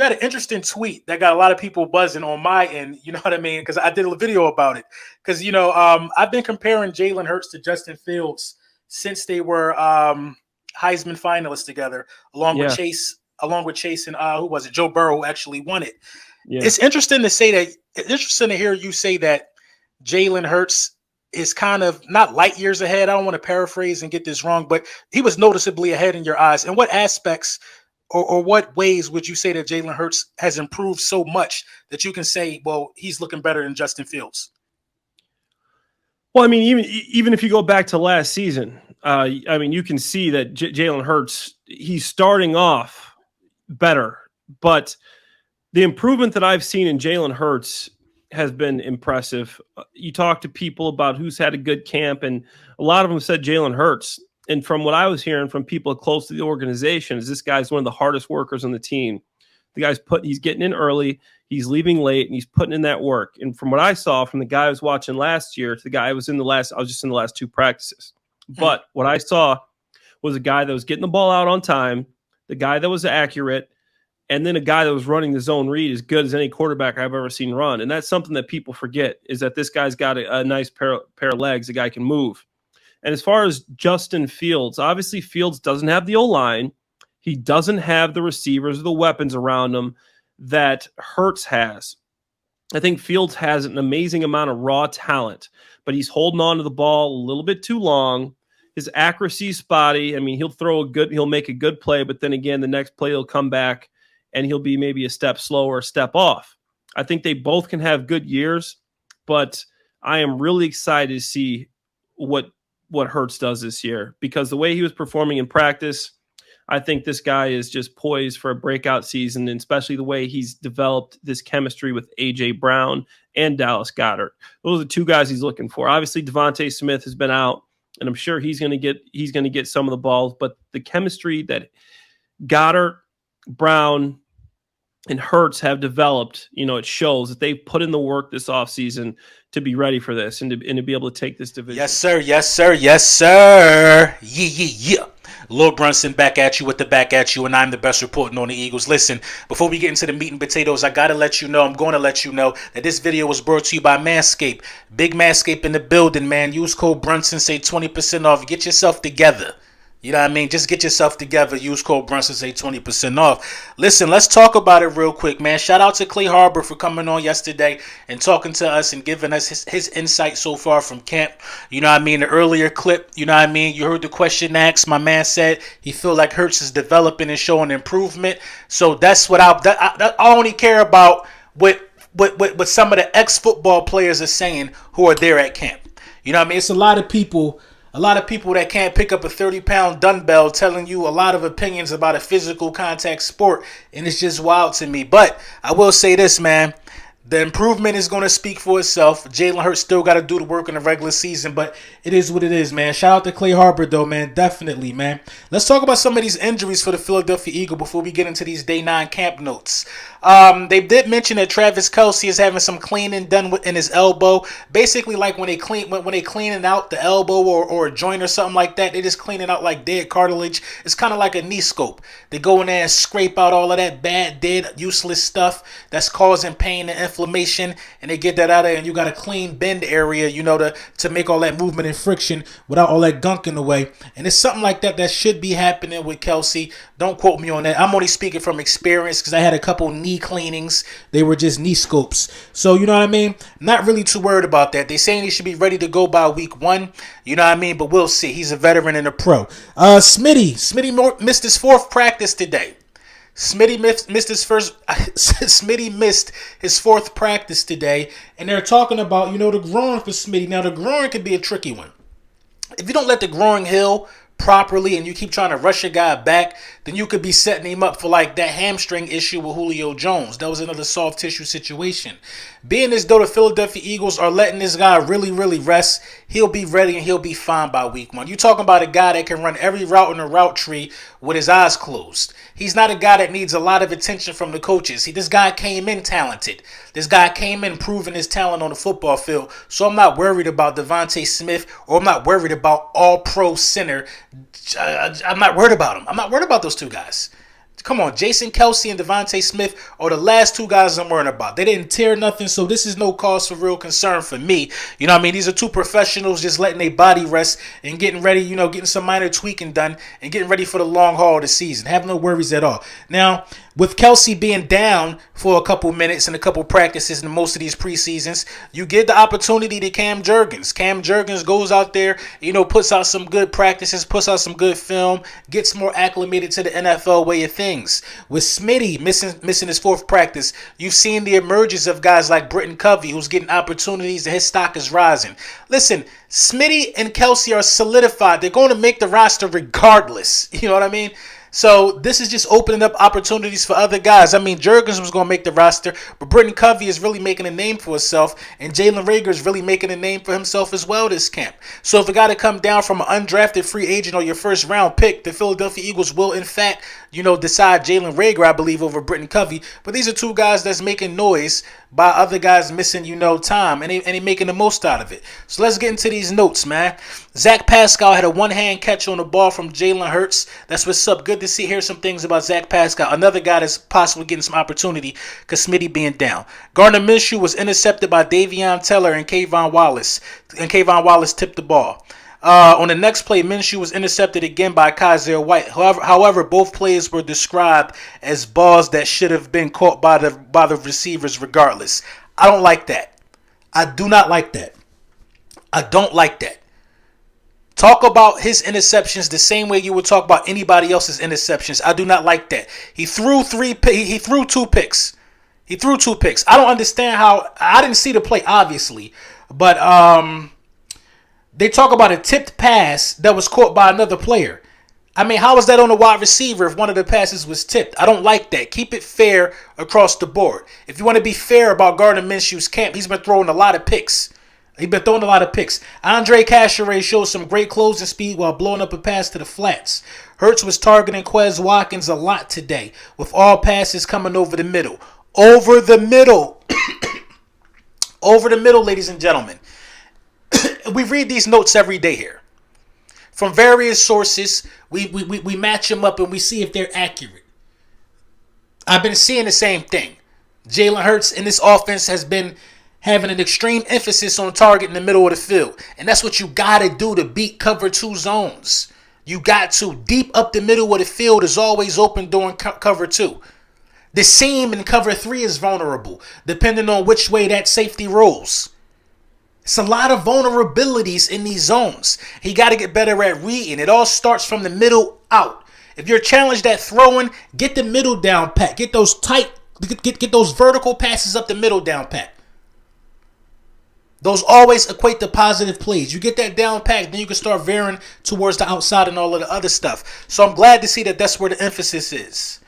had an interesting tweet that got a lot of people buzzing on my end. You know what I mean? Because I did a video about it. Because I've been comparing Jalen Hurts to Justin Fields since they were Heisman finalists together, along with Yeah. Chase, and who was it? Joe Burrow, who actually won it. Yeah. It's interesting to say that. It's interesting to hear you say that Jalen Hurts is kind of not light years ahead. I don't want to paraphrase and get this wrong, but he was noticeably ahead in your eyes. In what aspects or what ways would you say that Jalen Hurts has improved so much that you can say, well, he's looking better than Justin Fields? Well, I mean, even if you go back to last season, I mean, you can see that Jalen Hurts, he's starting off better, but the improvement that I've seen in Jalen Hurts has been impressive. You talk to people about who's had a good camp, and a lot of them said Jalen Hurts. And from what I was hearing from people close to the organization, is this guy's one of the hardest workers on the team. The guy's he's getting in early, he's leaving late, and he's putting in that work. And from what I saw from the guy I was watching last year to the guy I was just in the last two practices. But what I saw was a guy that was getting the ball out on time, the guy that was accurate, and then a guy that was running the zone read as good as any quarterback I've ever seen run. And that's something that people forget, is that this guy's got a nice pair of legs. The guy can move. And as far as Justin Fields, obviously Fields doesn't have the O-line. He doesn't have the receivers or the weapons around him that Hurts has. I think Fields has an amazing amount of raw talent, but he's holding on to the ball a little bit too long. His accuracy is spotty. I mean, he'll make a good play, but then again, the next play he'll come back and he'll be maybe a step slower, a step off. I think they both can have good years, but I am really excited to see what Hurts does this year, because the way he was performing in practice, I think this guy is just poised for a breakout season, and especially the way he's developed this chemistry with A.J. Brown and Dallas Goedert. Those are two guys he's looking for. Obviously, Devontae Smith has been out, and I'm sure he's going to get some of the balls, but the chemistry that Goedert, Brown, and Hurts have developed, it shows that they've put in the work this offseason to be ready for this and to be able to take this division. Yes, sir. Yes, sir. Yes, sir. Yeah. Lil Brunson back at you with the back at you, and I'm the best reporting on the Eagles. Listen, before we get into the meat and potatoes, I'm going to let you know that this video was brought to you by Manscaped. Big Manscaped in the building, man. Use code Brunson, say 20% off. Get yourself together. You know what I mean? Just get yourself together. Use code Brunson, say 20% off. Listen, let's talk about it real quick, man. Shout out to Clay Harbor for coming on yesterday and talking to us and giving us his insight so far from camp. You know what I mean? The earlier clip, you know what I mean? You heard the question asked. My man said he feel like Hurts is developing and showing improvement. So that's what I only care about what some of the ex-football players are saying who are there at camp. You know what I mean? It's a lot of people that can't pick up a 30-pound dumbbell telling you a lot of opinions about a physical contact sport, and it's just wild to me. But I will say this, man. The improvement is going to speak for itself. Jalen Hurts still got to do the work in the regular season, but it is what it is, man. Shout out to Clay Harbor, though, man. Definitely, man. Let's talk about some of these injuries for the Philadelphia Eagles before we get into these Day 9 camp notes. They did mention that Travis Kelce is having some cleaning done in his elbow. Basically, like when they cleaning out the elbow or a joint or something like that, they just cleaning out like dead cartilage. It's kind of like a knee scope. They go in there and scrape out all of that bad, dead, useless stuff that's causing pain and inflammation, and they get that out of there, and you got a clean bend area, to make all that movement and friction without all that gunk in the way. And it's something like that should be happening with Kelce. Don't quote me on that. I'm only speaking from experience because I had a couple knee cleanings. They were just knee scopes. So, you know what I mean? Not really too worried about that. They saying he should be ready to go by week 1. You know what I mean? But we'll see. He's a veteran and a pro. Smitty missed his 4th practice today. Smitty missed his 4th practice today, and they're talking about, the groin for Smitty. Now, the groin could be a tricky one. If you don't let the groin heal properly and you keep trying to rush a guy back, then you could be setting him up for like that hamstring issue with Julio Jones. That was another soft tissue situation. Being as though the Philadelphia Eagles are letting this guy really, really rest, he'll be ready and he'll be fine by week 1. You're talking about a guy that can run every route in the route tree with his eyes closed. He's not a guy that needs a lot of attention from the coaches. This guy came in talented. This guy came in proving his talent on the football field. So I'm not worried about Devontae Smith, or I'm not worried about all-pro center. I'm not worried about him. I'm not worried about those two guys. Come on, Jason Kelce and Devontae Smith are the last two guys I'm worrying about. They didn't tear nothing, so this is no cause for real concern for me. You know what I mean? These are two professionals just letting their body rest and getting ready, getting some minor tweaking done and getting ready for the long haul of the season. Have no worries at all. Now, with Kelce being down for a couple minutes and a couple practices in most of these preseasons, you give the opportunity to Cam Jurgens. Cam Jurgens goes out there, puts out some good practices, puts out some good film, gets more acclimated to the NFL way of things. With Smitty missing his fourth practice, you've seen the emergence of guys like Britton Covey, who's getting opportunities and his stock is rising. Listen, Smitty and Kelce are solidified. They're going to make the roster regardless. You know what I mean? So this is just opening up opportunities for other guys. I mean, Jurgens was going to make the roster, but Britton Covey is really making a name for himself, and Jalen Reagor is really making a name for himself as well this camp. So if a guy to come down from an undrafted free agent or your first round pick, the Philadelphia Eagles will, in fact, decide Jalen Reagor, I believe, over Britton Covey. But these are two guys that's making noise by other guys missing, time, and they making the most out of it. So let's get into these notes, man. Zach Pascal had a one-hand catch on the ball from Jalen Hurts. That's what's up. Good to hear some things about Zach Pascal. Another guy that's possibly getting some opportunity because Smitty being down. Gardner Minshew was intercepted by Davion Taylor and Kayvon Wallace. And Kayvon Wallace tipped the ball. On the next play, Minshew was intercepted again by Kaiser White. However, both plays were described as balls that should have been caught by the receivers regardless. I don't like that. I do not like that. I don't like that. Talk about his interceptions the same way you would talk about anybody else's interceptions. I do not like that. He threw two picks. He threw two picks. I don't understand how. I didn't see the play, obviously, but they talk about a tipped pass that was caught by another player. I mean, how is that on a wide receiver if one of the passes was tipped? I don't like that. Keep it fair across the board. If you want to be fair about Gardner Minshew's camp, he's been throwing a lot of picks. Andre Cacheray showed some great closing speed while blowing up a pass to the flats. Hurts was targeting Quez Watkins a lot today, with all passes coming over the middle. Over the middle. Over the middle, ladies and gentlemen. We read these notes every day here. From various sources, we match them up and we see if they're accurate. I've been seeing the same thing. Jalen Hurts in this offense has been having an extreme emphasis on target in the middle of the field. And that's what you got to do to beat cover two zones. You got to. Deep up the middle of the field is always open during cover two. The seam in cover three is vulnerable, depending on which way that safety rolls. It's a lot of vulnerabilities in these zones. He got to get better at reading. It all starts from the middle out. If you're challenged at throwing, get the middle down pat. Get those tight, get those vertical passes up the middle down pat. Those always equate to positive plays. You get that down pat, then you can start veering towards the outside and all of the other stuff. So I'm glad to see that that's where the emphasis is.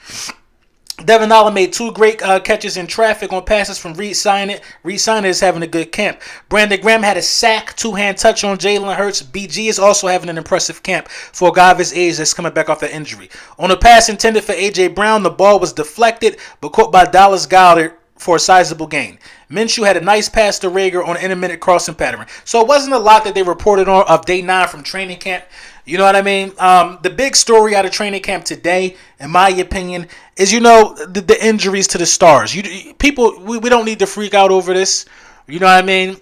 Devin Allen made two great catches in traffic on passes from Reed Sinet. Reed Sinet is having a good camp. Brandon Graham had a sack, two-hand touch on Jalen Hurts. BG is also having an impressive camp for a guy of his age that's coming back off the injury. On a pass intended for A.J. Brown, the ball was deflected but caught by Dallas Goedert for a sizable gain. Minshew had a nice pass to Reagor on an intermittent crossing pattern. So it wasn't a lot that they reported on of day 9 from training camp. You know what I mean? The big story out of training camp today, in my opinion, is, the injuries to the stars. People, we don't need to freak out over this. You know what I mean?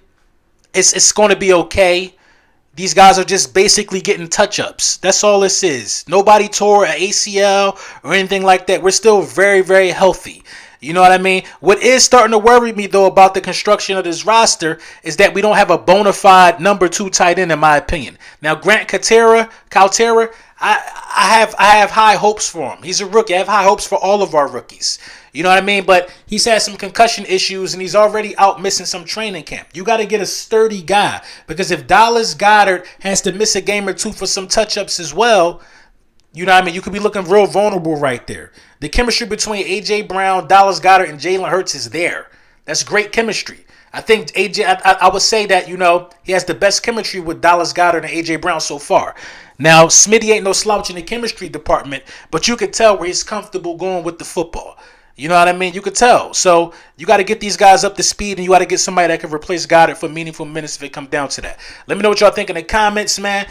It's going to be okay. These guys are just basically getting touch-ups. That's all this is. Nobody tore an ACL or anything like that. We're still very, very healthy. You know what I mean? What is starting to worry me, though, about the construction of this roster is that we don't have a bona fide number 2 tight end, in my opinion. Now, Grant Calcaterra, I have high hopes for him. He's a rookie. I have high hopes for all of our rookies. You know what I mean? But he's had some concussion issues, and he's already out missing some training camp. You got to get a sturdy guy, because if Dallas Goedert has to miss a game or two for some touch-ups as well, you know what I mean? You could be looking real vulnerable right there. The chemistry between A.J. Brown, Dallas Goedert, and Jalen Hurts is there. That's great chemistry. I think I would say that, he has the best chemistry with Dallas Goedert and A.J. Brown so far. Now, Smitty ain't no slouch in the chemistry department, but you could tell where he's comfortable going with the football. You know what I mean? You could tell. So you got to get these guys up to speed, and you got to get somebody that can replace Goddard for meaningful minutes if it comes down to that. Let me know what y'all think in the comments, man.